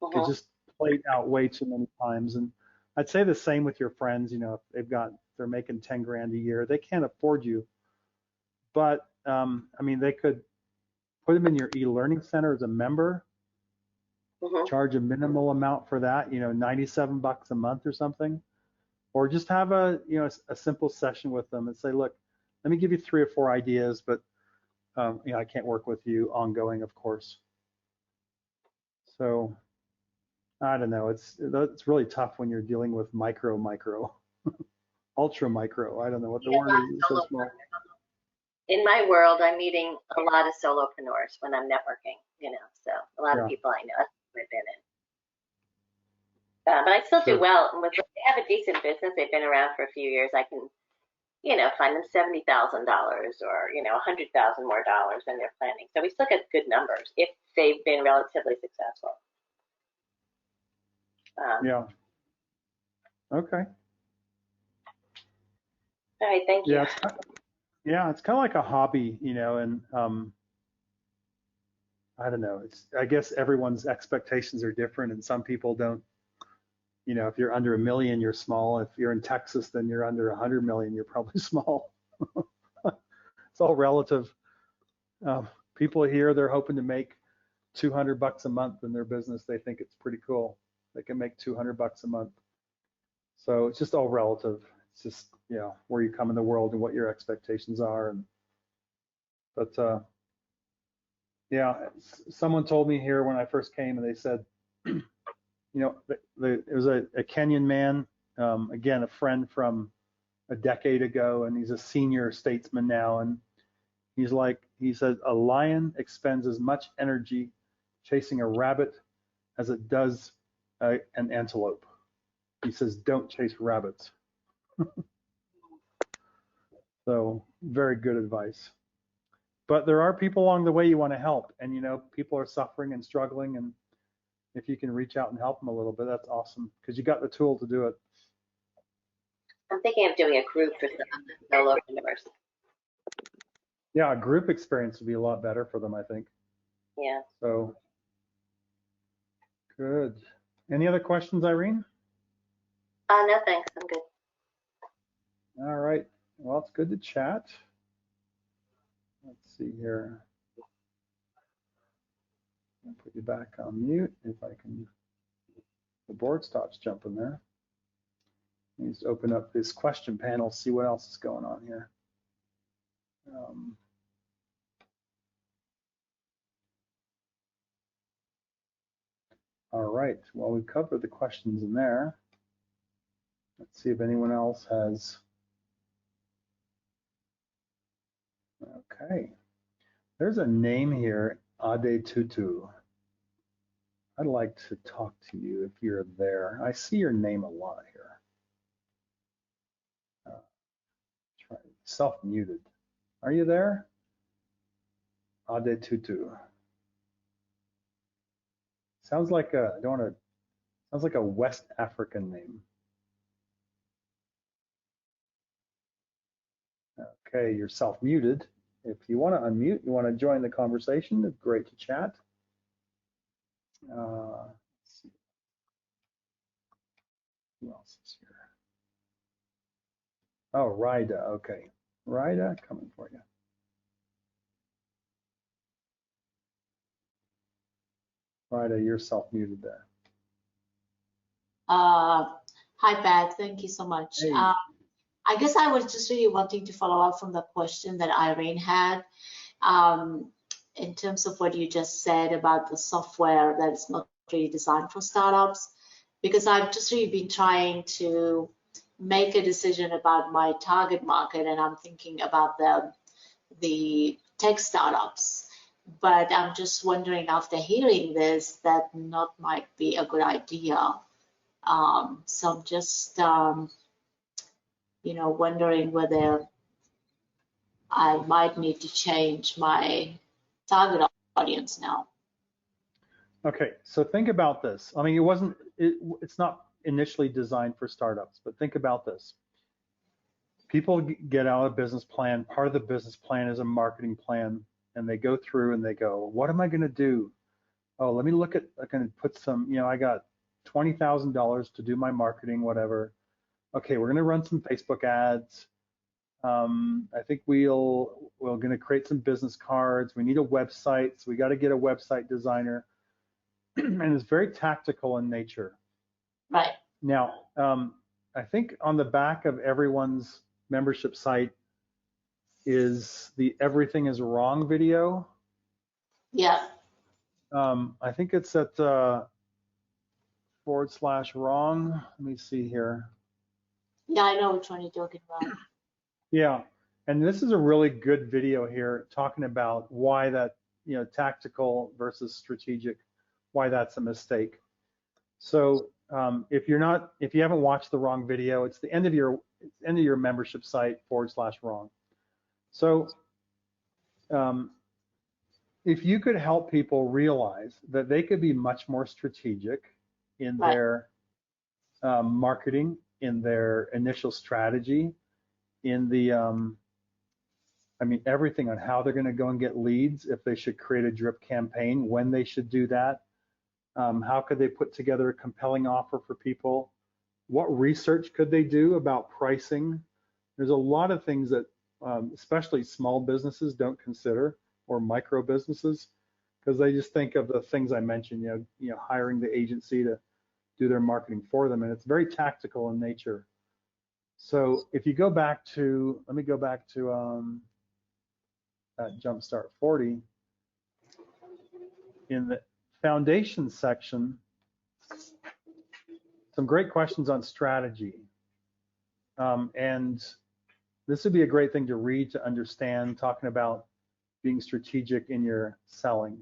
It just plate out way too many times. And I'd say the same with your friends. You know, if they're making 10 grand a year, they can't afford you. But I mean, they could put them in your e-learning center as a member, charge a minimal amount for that, you know, $97 a month or something, or just have a simple session with them and say, look, let me give you 3 or 4 ideas, but you know, I can't work with you ongoing, of course. So I don't know. It's really tough when you're dealing with micro, ultra micro. I don't know what the word is. It's so small. In my world, I'm meeting a lot of solopreneurs when I'm networking, you know, so a lot of people I know I've been in. But I still do well. And if they have a decent business, they've been around for a few years, I can, you know, find them $70,000 or, you know, $100,000 more dollars than they're planning. So we still get good numbers if they've been relatively successful. Yeah. Okay. All right. Thank you. Yeah, it's kind of like a hobby, you know, and I don't know. I guess everyone's expectations are different, and some people don't. You know, if you're under $1 million, you're small. If you're in Texas, then you're under 100 million, you're probably small. It's all relative. People here, they're hoping to make $200 a month in their business. They think it's pretty cool. They can make $200 a month. So it's just all relative. It's just, you know, where you come in the world and what your expectations are. But yeah, someone told me here when I first came, and they said, you know, it was a Kenyan man, again, a friend from a decade ago, and he's a senior statesman now. And he said, a lion expends as much energy chasing a rabbit as it does an antelope. He says, don't chase rabbits. So very good advice. But there are people along the way you want to help, and you know, people are suffering and struggling, and if you can reach out and help them a little bit, that's awesome, because you got the tool to do it. I'm thinking of doing a group for some solopreneurs. Yeah, a group experience would be a lot better for them, I think. Yeah. So good. Any other questions, Irene? No, thanks. I'm good. All right. Well, it's good to chat. Let's see here. I'll put you back on mute if I can. The board stops jumping there. Let me just open up this question panel, see what else is going on here. All right. Well, we covered the questions in there. Let's see if anyone else has. Okay. There's a name here, Ade Tutu. I'd like to talk to you if you're there. I see your name a lot here. Try self-muted. Are you there? Ade Tutu. Sounds like sounds like a West African name. Okay, you're self-muted. If you want to unmute, you want to join the conversation, it's great to chat. Let's see. Who else is here? Oh, Rida, okay. Rida, coming for you. Rida, you're self-muted there. Hi, Pat. Thank you so much. Hey. I guess I was just really wanting to follow up from the question that Irene had in terms of what you just said about the software that's not really designed for startups, because I've just really been trying to make a decision about my target market, and I'm thinking about the tech startups. But I'm just wondering, after hearing this, that not might be a good idea. So I'm just, you know, wondering whether I might need to change my target audience now. Okay, so think about this. I mean, it's not initially designed for startups, but think about this. People get out a business plan. Part of the business plan is a marketing plan, and they go through and they go, what am I going to do? Oh, let me look at, I can put some, you know, I got $20,000 to do my marketing, whatever. Okay, we're going to run some Facebook ads. I think we're going to create some business cards. We need a website, so we got to get a website designer. And it's very tactical in nature. Right. Now, I think on the back of everyone's membership site is the Everything is Wrong video. Yeah. I think it's at /wrong. Let me see here. Yeah, I know which one you're talking about. Yeah, and this is a really good video here talking about why that, tactical versus strategic, why that's a mistake. So if you haven't watched the wrong video, it's the end of your membership site /wrong. So if you could help people realize that they could be much more strategic in Right. their marketing, in their initial strategy, in the everything on how they're going to go and get leads, if they should create a drip campaign, when they should do that, how could they put together a compelling offer for people, what research could they do about pricing. There's a lot of things that especially small businesses don't consider, or micro businesses, because they just think of the things I mentioned, hiring the agency to do their marketing for them, and it's very tactical in nature. So if you go back to, let me go back to Jumpstart 40, in the foundation section, some great questions on strategy. And this would be a great thing to read to understand, talking about being strategic in your selling.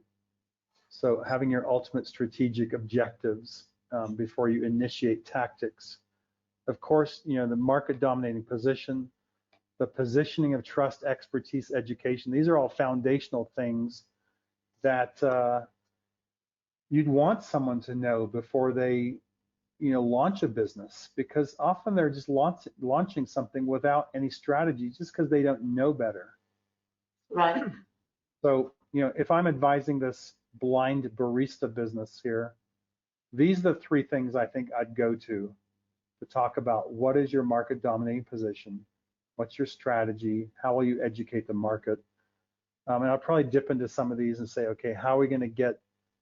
So having your ultimate strategic objectives before you initiate tactics. Of course, the market dominating position, the positioning of trust, expertise, education. These are all foundational things that you'd want someone to know before they, launch a business, because often they're just launching something without any strategy, just because they don't know better. Right. So, if I'm advising this blind barista business here, these are the three things I think I'd go to talk about. What is your market dominating position? What's your strategy? How will you educate the market? And I'll probably dip into some of these and say, okay, how are we going to get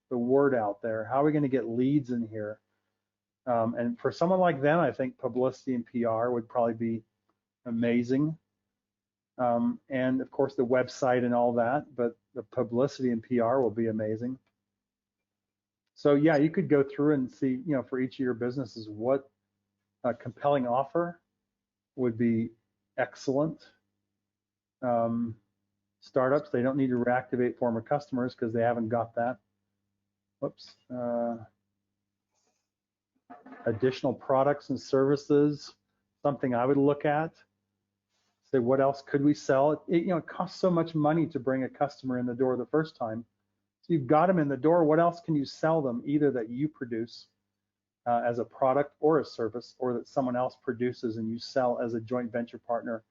the word out there? How are we going to get leads in here? And for someone like them, I think publicity and PR would probably be amazing. And of course, the website and all that, but the publicity and PR will be amazing. So yeah, you could go through and see, for each of your businesses, what a compelling offer would be excellent. Startups, they don't need to reactivate former customers because they haven't got that. Whoops. Additional products and services, something I would look at. Say, what else could we sell? It costs so much money to bring a customer in the door the first time. So you've got them in the door. What else can you sell them, either that you produce as a product or a service, or that someone else produces and you sell as a joint venture partner,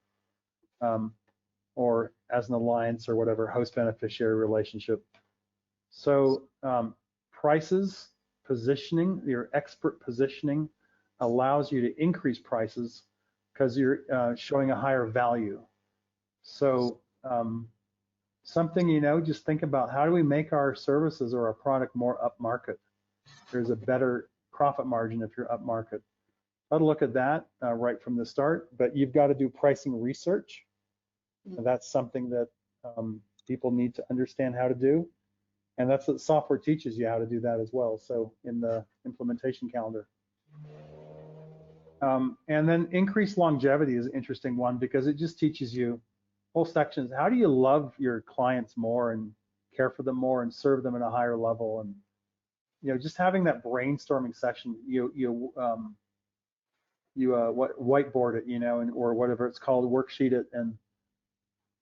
or as an alliance, or whatever, host beneficiary relationship. So prices, positioning, your expert positioning allows you to increase prices because you're showing a higher value. So something, just think about, how do we make our services or our product more upmarket? There's a better profit margin if you're upmarket. I'd look at that right from the start, but you've got to do pricing research. And that's something that people need to understand how to do. And that's what software teaches you, how to do that as well. So in the implementation calendar. And then increased longevity is an interesting one, because it just teaches you whole sections. How do you love your clients more and care for them more and serve them at a higher level? And just having that brainstorming session, whiteboard it, and or whatever it's called, worksheet it, and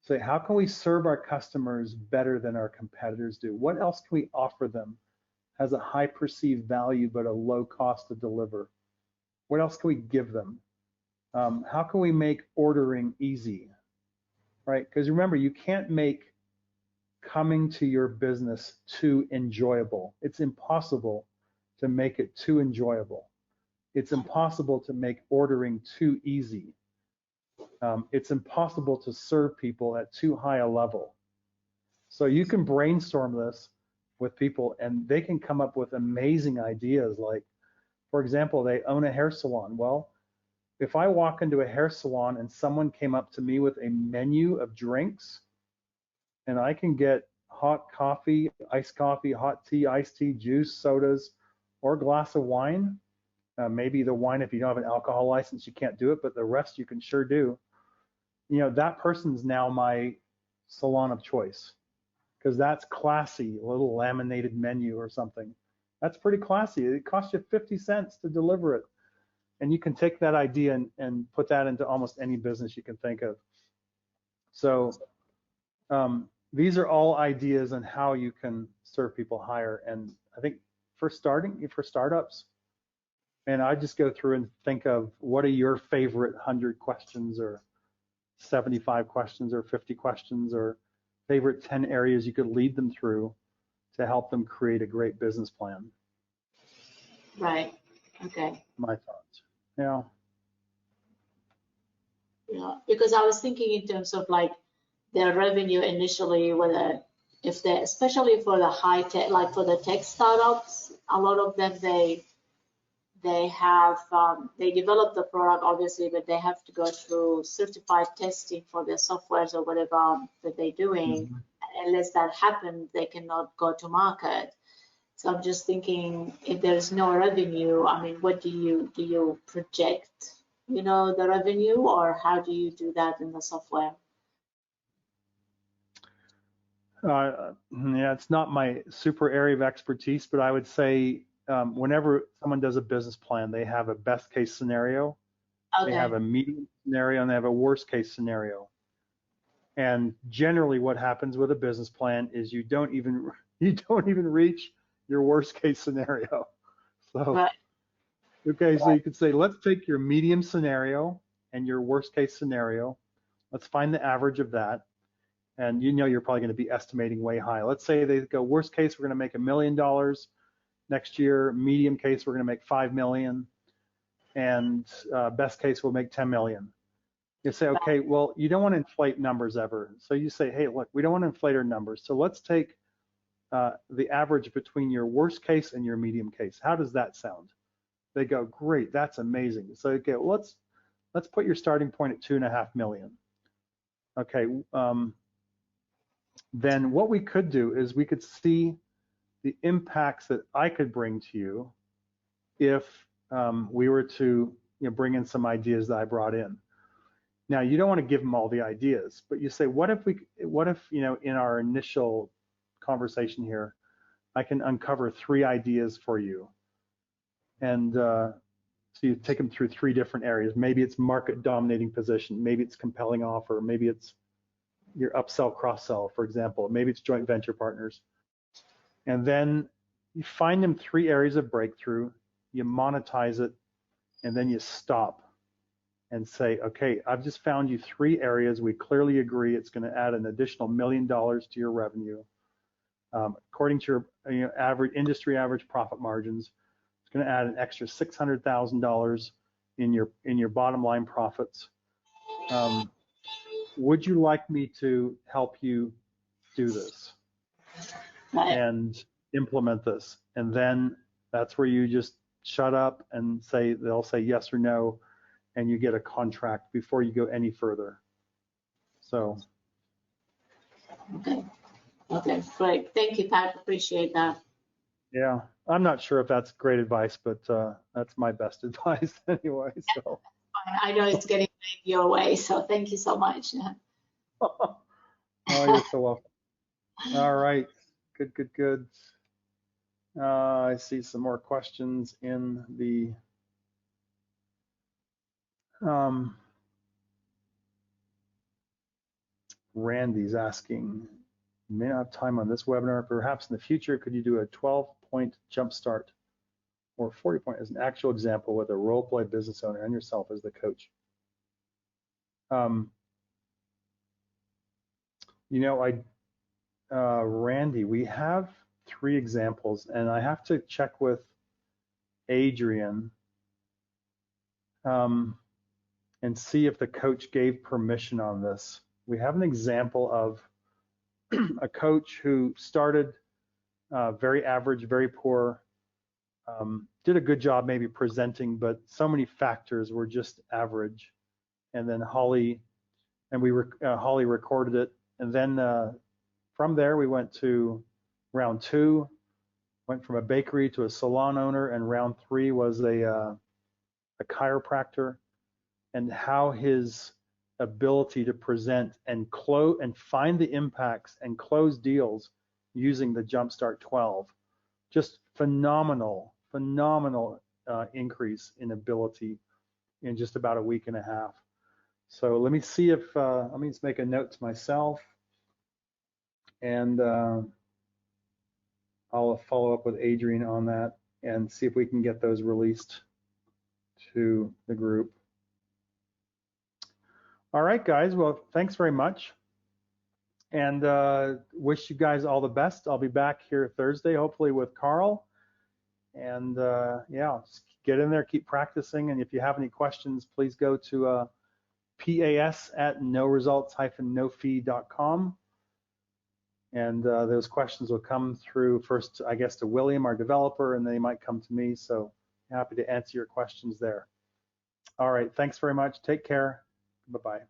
say, how can we serve our customers better than our competitors do? What else can we offer them? Has a high perceived value but a low cost to deliver? What else can we give them? How can we make ordering easy, right? Because remember, you can't make coming to your business too enjoyable. It's impossible to make it too enjoyable. It's impossible to make ordering too easy. It's impossible to serve people at too high a level. So you can brainstorm this with people and they can come up with amazing ideas. Like, for example, they own a hair salon. Well, if I walk into a hair salon and someone came up to me with a menu of drinks, and I can get hot coffee, hot tea, iced tea, juice, sodas, or a glass of wine. Maybe the wine, if you don't have an alcohol license, you can't do it, but the rest you can sure do. You know, that person's now my salon of choice because that's classy, a little laminated menu or something. That's pretty classy. It costs you 50 cents to deliver it. And you can take that idea and put that into almost any business you can think of. So these are all ideas on how you can serve people higher. And I think for startups, and I just go through and think of what are your favorite 100 questions or 75 questions or 50 questions or favorite 10 areas you could lead them through to help them create a great business plan. Right. Okay. My thoughts. Yeah. Yeah, because I was thinking in terms of like their revenue initially, whether if they, especially for the high tech, like for the tech startups, a lot of them they have they develop the product obviously, but they have to go through certified testing for their softwares or whatever that they're doing. Mm-hmm. Unless that happens, they cannot go to market. So I'm just thinking, if there's no revenue, I mean, what do you project, you know, the revenue, or how do you do that in the software? Yeah, it's not my super area of expertise, but I would say whenever someone does a business plan, they have a best case scenario, Okay. they have a medium scenario, and they have a worst case scenario. And generally, what happens with a business plan is you don't even reach your worst case scenario. So, Right. okay, so you could say, let's take your medium scenario and your worst case scenario. Let's find the average of that. And you know you're probably going to be estimating way high. Let's say they go, worst case, we're going to make $1 million next year. Medium case, we're going to make 5 million. And best case, we'll make 10 million. You say, okay, well, you don't want to inflate numbers ever. So you say, hey, look, we don't want to inflate our numbers. So let's take the average between your worst case and your medium case. How does that sound? They go, great, that's amazing. So okay, well, let's put your starting point at 2.5 million. Okay. Then what we could do is we could see the impacts that I could bring to you if we were to bring in some ideas that I brought in. Now, you don't want to give them all the ideas, but you say, what if in our initial conversation here, I can uncover 3 ideas for you. And so you take them through 3 different areas. Maybe it's market dominating position. Maybe it's compelling offer. Maybe it's your upsell, cross-sell, for example. Maybe it's joint venture partners. And then you find them 3 areas of breakthrough, you monetize it, and then you stop and say, okay, I've just found you 3 areas. We clearly agree it's going to add an additional $1 million to your revenue. According to your average industry average profit margins, it's going to add an extra $600,000 in your bottom line profits. Would you like me to help you do this and implement this? And then that's where you just shut up and they'll say yes or no, and you get a contract before you go any further. So. Okay, great. Thank you, Pat. Appreciate that. Yeah, I'm not sure if that's great advice, but that's my best advice anyway. So. I know it's getting your way, so thank you so much. Oh, you're so welcome. All right, good. I see some more questions in the Randy's asking, you may not have time on this webinar, perhaps in the future, could you do a 12-point jump start or 40-point as an actual example with a role play business owner and yourself as the coach? Randy, we have 3 examples, and I have to check with Adrian and see if the coach gave permission on this. We have an example of a coach who started very average, very poor, did a good job maybe presenting, but so many factors were just average. And then Holly recorded it. And then from there, we went to round 2, went from a bakery to a salon owner, and round 3 was a chiropractor, and how his ability to present and close and find the impacts and close deals using the Jumpstart 12. Just phenomenal increase in ability in just about a week and a half. So let me see if, let me just make a note to myself, and I'll follow up with Adrian on that and see if we can get those released to the group. All right, guys, well, thanks very much, and wish you guys all the best. I'll be back here Thursday, hopefully with Carl, and yeah, just get in there, keep practicing, and if you have any questions, please go to pas@noresults-nofee.com, and those questions will come through first, I guess, to William, our developer, and they might come to me, so happy to answer your questions there. All right, thanks very much. Take care. Bye-bye.